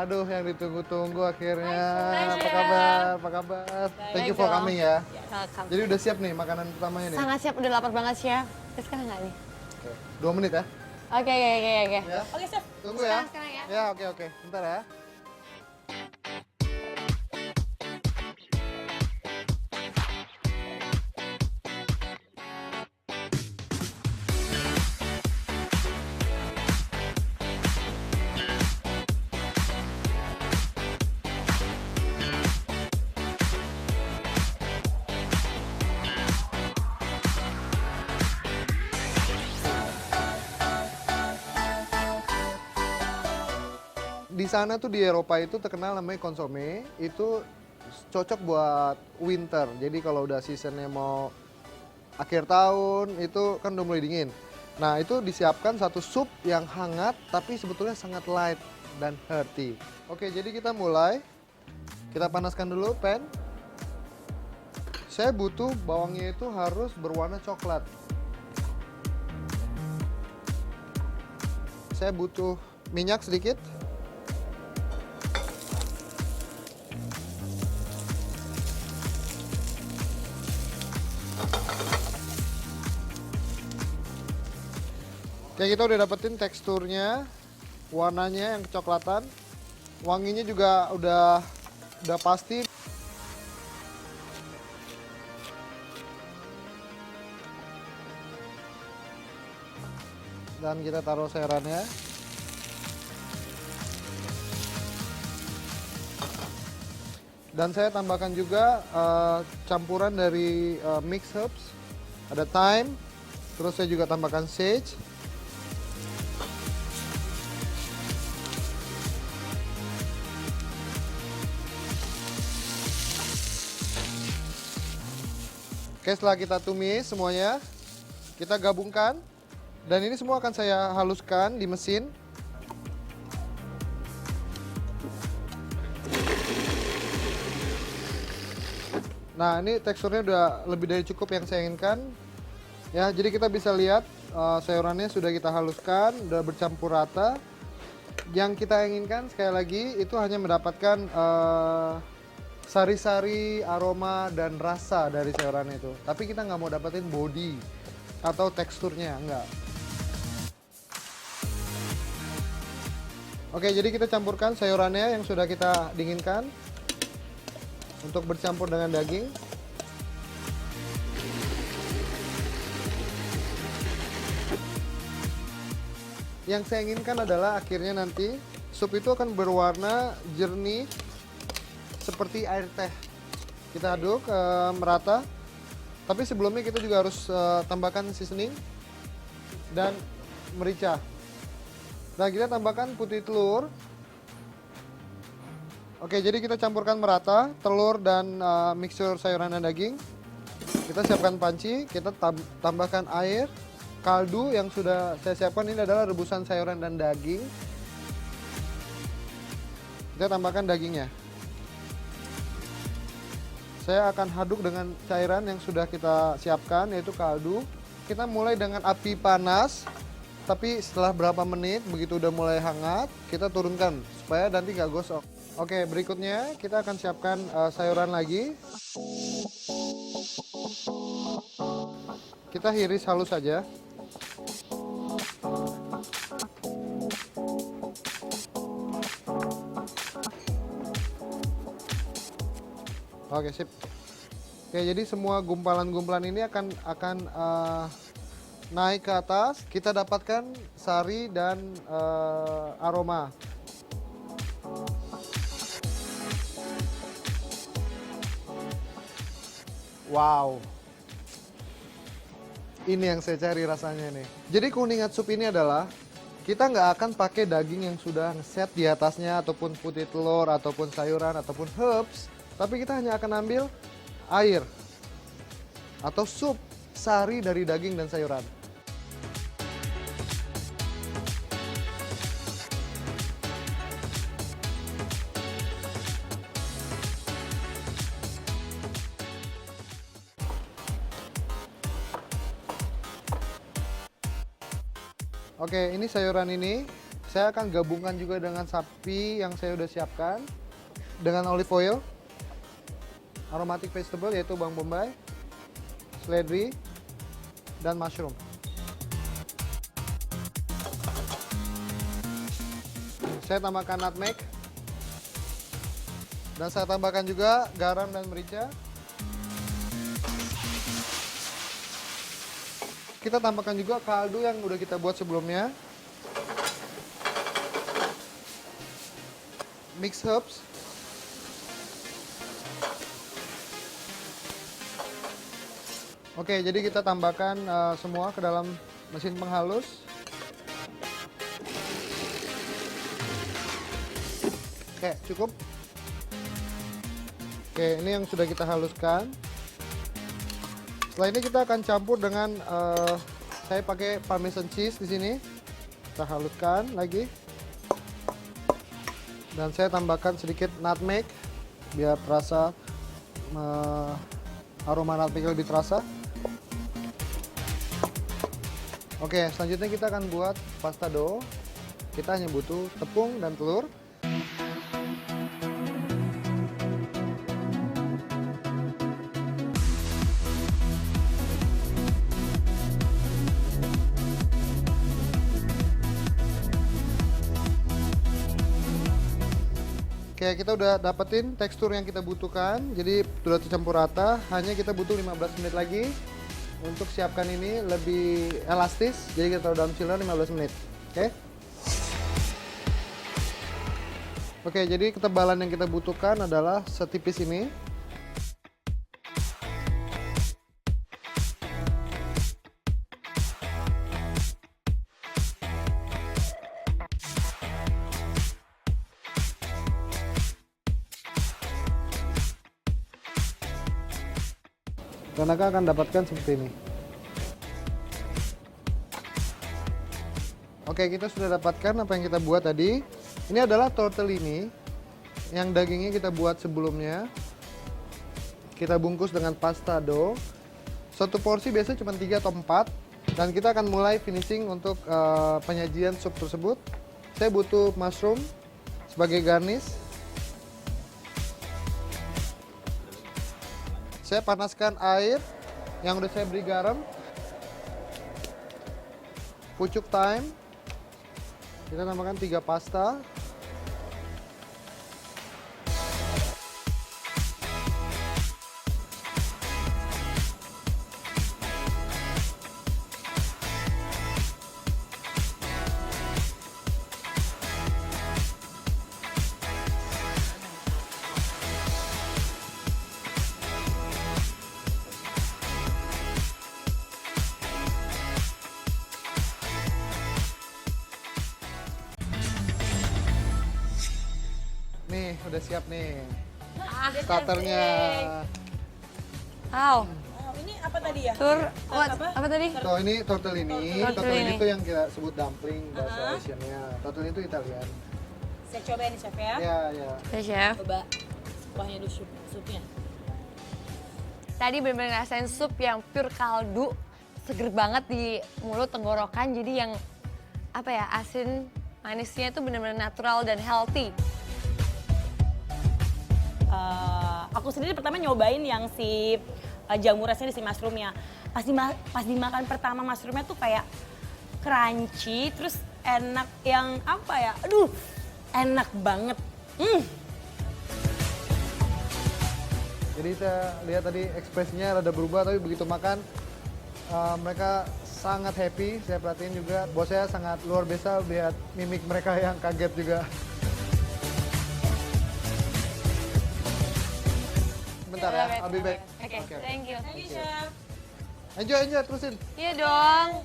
Aduh, yang ditunggu-tunggu akhirnya. Hai, Apa Chef. kabar? Apa kabar? Thank you for dong. coming ya. Welcome. Jadi udah siap nih makanan pertamanya nih? Sangat siap, udah lapar banget, Chef. Terus sekarang nggak nih? Oke. 2 menit ya? Oke. Ya. Oke, Chef. Tunggu ya. Sekarang ya. Ya, oke. Bentar ya. Di sana tuh di Eropa itu terkenal namanya konsome, itu cocok buat winter. Jadi kalau udah seasonnya mau akhir tahun itu kan udah mulai dingin. Nah itu disiapkan satu sup yang hangat tapi sebetulnya sangat light dan hearty. Oke, jadi kita mulai. Kita panaskan dulu pan. Saya butuh bawangnya itu harus berwarna coklat. Saya butuh minyak sedikit. Oke, kita udah dapetin teksturnya, warnanya yang kecoklatan, wanginya juga udah pasti. Dan kita taruh sayurannya. Dan saya tambahkan juga campuran dari mixed herbs, ada thyme, terus saya juga tambahkan sage. Oke, setelah kita tumis semuanya, kita gabungkan. Dan ini semua akan saya haluskan di mesin. Nah, ini teksturnya udah lebih dari cukup yang saya inginkan. Ya, jadi kita bisa lihat sayurannya sudah kita haluskan, udah bercampur rata. Yang kita inginkan sekali lagi itu hanya mendapatkan sari-sari, aroma, dan rasa dari sayuran itu. Tapi kita nggak mau dapetin body atau teksturnya, enggak. Oke, jadi kita campurkan sayurannya yang sudah kita dinginkan untuk bercampur dengan daging. Yang saya inginkan adalah akhirnya nanti sup itu akan berwarna jernih seperti air teh. Kita aduk merata. Tapi sebelumnya kita juga harus tambahkan seasoning dan merica. Nah, kita tambahkan putih telur. Oke, jadi kita campurkan merata telur dan mixture sayuran dan daging. Kita siapkan panci, kita tambahkan air. Kaldu yang sudah saya siapkan ini adalah rebusan sayuran dan daging. Kita tambahkan dagingnya. Saya akan haduk dengan cairan yang sudah kita siapkan, yaitu kaldu. Kita mulai dengan api panas, tapi setelah berapa menit, begitu udah mulai hangat, kita turunkan supaya nanti nggak gosong. Oke, berikutnya kita akan siapkan sayuran lagi. Kita iris halus saja. Oke, sip. Oke, jadi semua gumpalan-gumpalan ini akan naik ke atas. Kita dapatkan sari dan aroma. Wow. Ini yang saya cari rasanya nih. Jadi kuningan sup ini adalah kita nggak akan pakai daging yang sudah set di atasnya ataupun putih telur ataupun sayuran ataupun herbs. Tapi kita hanya akan ambil air atau sup sari dari daging dan sayuran. Oke, ini sayuran ini Saya akan gabungkan juga dengan sapi yang saya udah siapkan. Dengan olive oil, aromatic vegetable yaitu bawang bombay, seledri, dan mushroom. Saya tambahkan nutmeg. Dan saya tambahkan juga garam dan merica. Kita tambahkan juga kaldu yang udah kita buat sebelumnya. Mix herbs. Oke, jadi kita tambahkan semua ke dalam mesin penghalus. Oke, cukup. Oke, ini yang sudah kita haluskan. Setelah ini kita akan campur dengan saya pakai parmesan cheese di sini. Kita haluskan lagi. Dan saya tambahkan sedikit nutmeg biar terasa aroma nutmeg lebih terasa. Oke, selanjutnya kita akan buat pasta dough. Kita hanya butuh tepung dan telur. Oke, kita udah dapetin tekstur yang kita butuhkan. Jadi sudah tercampur rata. Hanya kita butuh 15 menit lagi untuk siapkan ini lebih elastis. Jadi kita taruh dalam chiller 15 menit. Oke. Oke, jadi ketebalan yang kita butuhkan adalah setipis ini. Dan akan dapatkan seperti ini. Oke, kita sudah dapatkan apa yang kita buat tadi. Ini adalah tortellini yang dagingnya kita buat sebelumnya. Kita bungkus dengan pasta dough. Satu porsi biasanya cuma 3 atau 4. Dan kita akan mulai finishing untuk penyajian sup tersebut. Saya butuh mushroom sebagai garnish. Saya panaskan air yang udah saya beri garam. Pucuk thyme. Kita tambahkan 3 pasta. Nih, udah siap nih. Starternya. Wow. Oh, ini apa tadi ya? Apa tadi? Tuh, ini tortellini. Tortellini. Tortellini itu yang kita sebut dumpling bahasa Asiannya. Tortellini itu Italian. Saya cobain nih, Chef ya. Ya, ya. Ya, Chef. Coba kuahnya dulu supnya. Tadi bener-bener ngerasain sup yang pure kaldu. Seger banget di mulut, tenggorokan. Jadi yang apa ya, asin manisnya itu bener-bener natural dan healthy. Aku sendiri pertama nyobain yang si jamurnya si mushroomnya. Pas dimakan pertama mushroomnya tuh kayak crunchy, terus enak yang apa ya? Aduh, enak banget. Jadi saya lihat tadi ekspresinya rada berubah, tapi begitu makan mereka sangat happy. Saya perhatiin juga, bos saya sangat luar biasa lihat mimik mereka yang kaget juga. Bentar ya, I'll be back. Oke, thank you. Thank you, Chef. Enjoy, terusin. Iya dong.